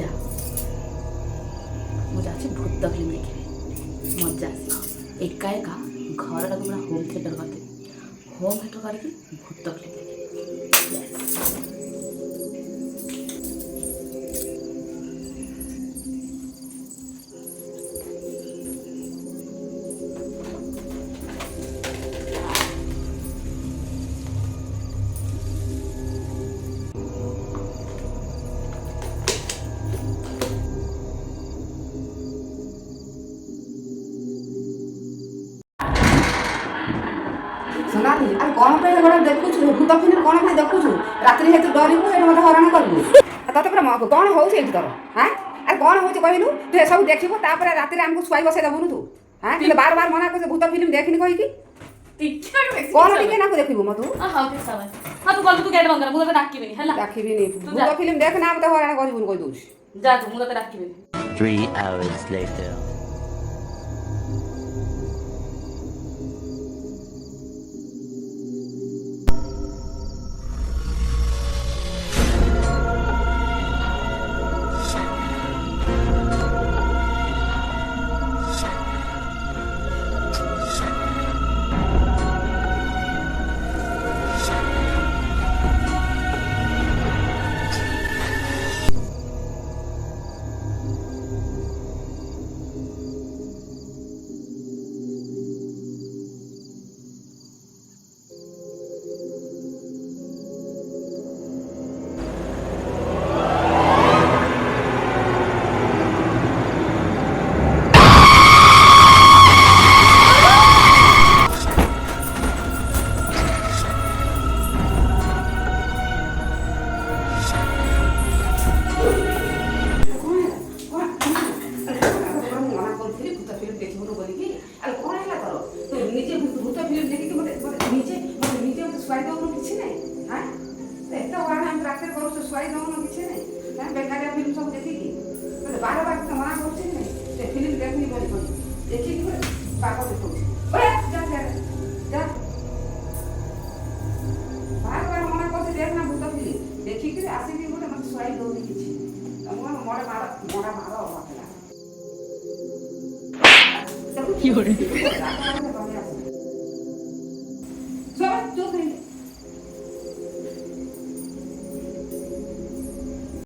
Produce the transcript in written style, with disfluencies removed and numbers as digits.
ବଢ଼ିଆ ମୁଁ ଯାଉଛି ଭୂତ ଫିଲ୍ମ ଦେଖିବି ମଜା ଆସିବ ଏକା ଏକା ଘରଟାକୁ ପୁରା ହୋମ୍ ଥିଏଟର୍ କରିଦେବି ହୋମ୍ ଥିଏଟର୍ କରିକି ଭୂତ ଫିଲ୍ମ ଦେଖିବି सोनाली अरे कौन पे गोटे देखुछु भूत फिल्म कौन भाई देखुछु रात्रि हेतु डरिबु हे मते हरान करबु तते पर मको कौन होउछ एठी तोर हां अरे कौन होउछ कहिलु तू ए सब देखिबो तापर रात्रि हमको सुई बसे दबुनु तू हां तू बार बार मना कर भूत फिल्म देखिनी कहि की टिकट देखि कौन टिके ना को देखिबो मतु हां के सब हां तू गल तू गेट बंद कर मु तते डाकिबे हला डाकिबी नहीं भूत फिल्म देख ना मते हरान करबु कहि दोछ जा तू मु तते डाकिबे 3 hours later. কি করে